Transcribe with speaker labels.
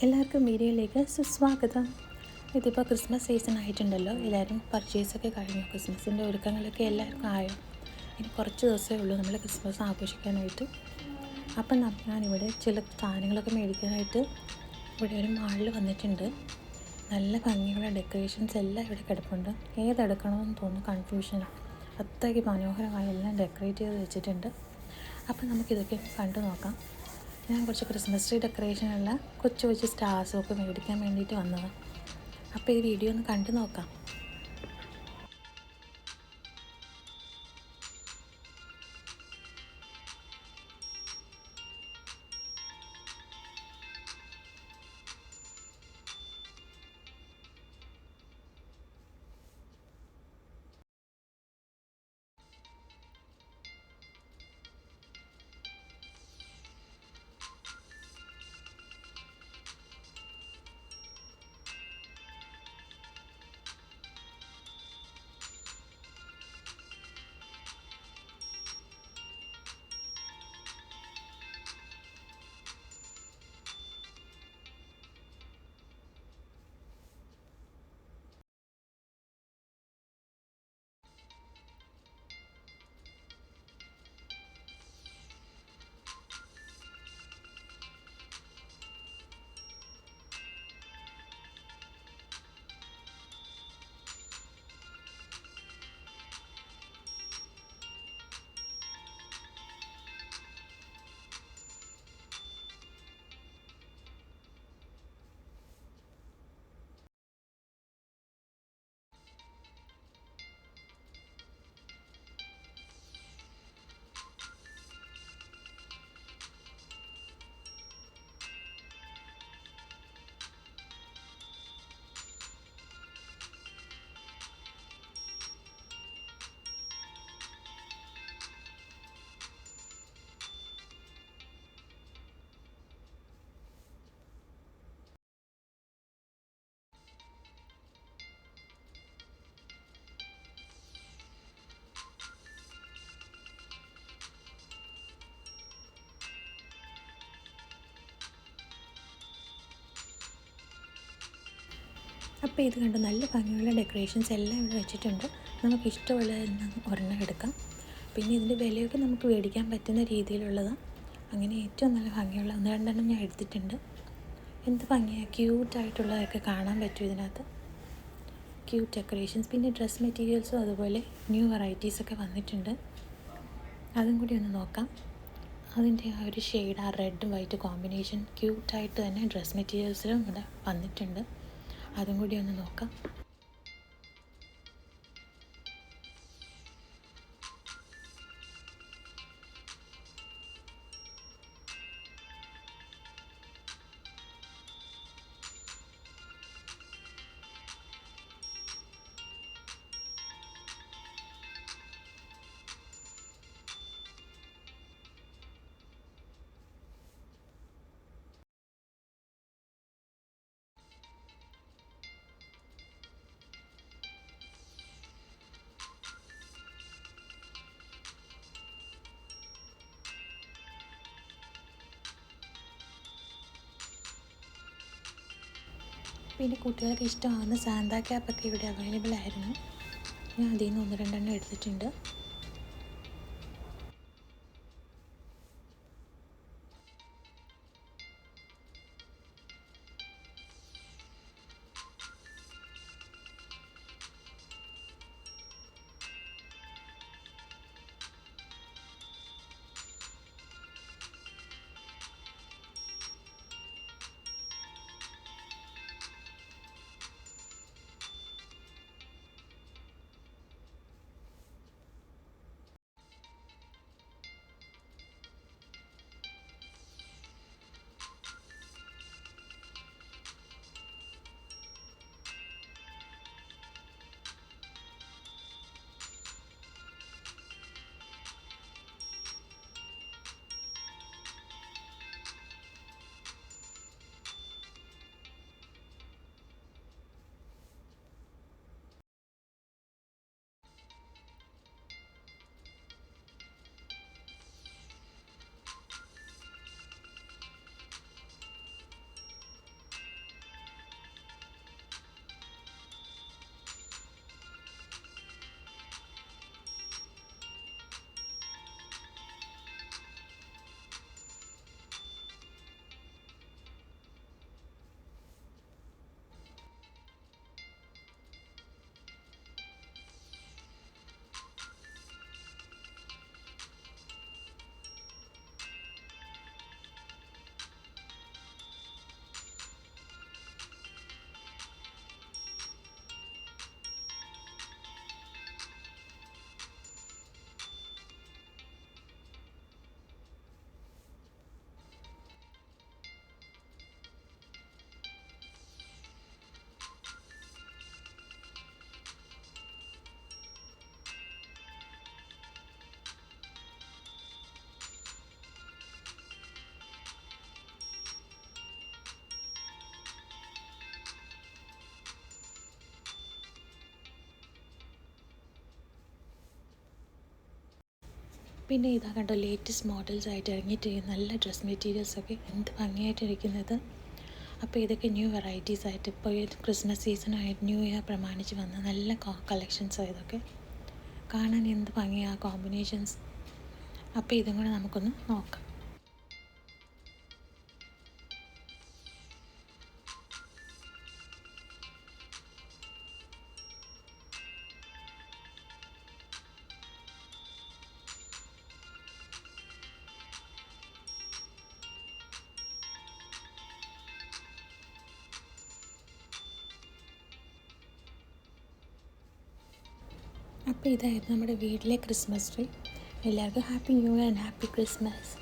Speaker 1: എല്ലാവർക്കും വീഡിയോയിലേക്ക് സുസ്വാഗതം. ഇതിപ്പോൾ ക്രിസ്മസ് സീസൺ ആയിട്ടുണ്ടല്ലോ. എല്ലാവരും പർച്ചേസൊക്കെ കഴിഞ്ഞു. ക്രിസ്മസിൻ്റെ ഒരുക്കങ്ങളൊക്കെ എല്ലാവർക്കും ആയോ? ഇനി കുറച്ച് ദിവസമേ ഉള്ളൂ നമ്മൾ ക്രിസ്മസ് ആഘോഷിക്കാനായിട്ട്. അപ്പം ഞാനിവിടെ ചില സാധനങ്ങളൊക്കെ മേടിക്കാനായിട്ട് ഇവിടെ ഒരു മാളിൽ വന്നിട്ടുണ്ട്. നല്ല ഭംഗിയുള്ള ഡെക്കറേഷൻസ് എല്ലാം ഇവിടെ കിടപ്പുണ്ട്. ഏതെടുക്കണമെന്ന് തോന്നുന്നു, കൺഫ്യൂഷൻ. അത്രയ്ക്ക് മനോഹരമായി എല്ലാം ഡെക്കറേറ്റ് ചെയ്ത് വെച്ചിട്ടുണ്ട്. അപ്പം നമുക്കിതൊക്കെ കണ്ടു നോക്കാം. ഞാൻ കുറച്ച് ക്രിസ്മസ് ട്രീ ഡെക്കറേഷനുള്ള കൊച്ചു കൊച്ചു സ്റ്റാർസൊക്കെ മേടിക്കാൻ വേണ്ടിയിട്ട് വന്നതാണ്. അപ്പോൾ ഈ വീഡിയോ ഒന്ന് കണ്ടു നോക്കാം. അപ്പോൾ ഇത് കണ്ട് നല്ല ഭംഗിയുള്ള ഡെക്കറേഷൻസ് എല്ലാം ഇവിടെ വെച്ചിട്ടുണ്ട്. നമുക്ക് ഇഷ്ടമുള്ള ഒരെണ്ണം എടുക്കാം. പിന്നെ ഇതിൻ്റെ വിലയൊക്കെ നമുക്ക് മേടിക്കാൻ പറ്റുന്ന രീതിയിലുള്ളതാണ്. അങ്ങനെ ഏറ്റവും നല്ല ഭംഗിയുള്ള ഒന്ന് രണ്ടെണ്ണം ഞാൻ എടുത്തിട്ടുണ്ട്. എന്ത് ഭംഗിയാണ്, ക്യൂട്ടായിട്ടുള്ളതൊക്കെ കാണാൻ പറ്റും ഇതിനകത്ത്. Cute decorations. പിന്നെ ഡ്രസ് മെറ്റീരിയൽസും അതുപോലെ ന്യൂ വെറൈറ്റീസൊക്കെ വന്നിട്ടുണ്ട്. അതും കൂടി ഒന്ന് നോക്കാം. അതിൻ്റെ ആ ഒരു ഷെയ്ഡ്, ആ റെഡ് വൈറ്റ് കോമ്പിനേഷൻ ക്യൂട്ടായിട്ട് തന്നെ ഡ്രസ് മെറ്റീരിയൽസിലും ഇവിടെ വന്നിട്ടുണ്ട്. അതും കൂടി ഒന്ന് നോക്കാം. പിന്നെ കുട്ടികൾക്ക് ഇഷ്ടമാകുന്ന സാന്താ ക്യാപ്പൊക്കെ ഇവിടെ അവൈലബിൾ ആയിരുന്നു. ഞാൻ അതിൽ നിന്ന് ഒന്ന് രണ്ടെണ്ണം എടുത്തിട്ടുണ്ട്. പിന്നെ ഇതാ കണ്ടോ, ലേറ്റസ്റ്റ് മോഡൽസ് ആയിട്ട് ഇറങ്ങിയിട്ടിരിക്കുന്ന നല്ല ഡ്രസ് മെറ്റീരിയൽസൊക്കെ എന്ത് ഭംഗിയായിട്ടിരിക്കുന്നത്. അപ്പോൾ ഇതൊക്കെ ന്യൂ വെറൈറ്റീസ് ആയിട്ട് ഇപ്പോൾ ഈ ക്രിസ്മസ് സീസണായിട്ട് ന്യൂ ഇയർ പ്രമാണിച്ച് വന്ന നല്ല കളക്ഷൻസ് ഇതൊക്കെ. കാണാൻ എന്ത് ഭംഗിയാണ് കോമ്പിനേഷൻസ്. അപ്പോൾ ഇതും കൂടെ നമുക്കൊന്ന് നോക്കാം. അപ്പോൾ ഇതായിരുന്നു നമ്മുടെ വീട്ടിലെ ക്രിസ്മസ് ട്രീ. എല്ലാവർക്കും happy new year and happy Christmas.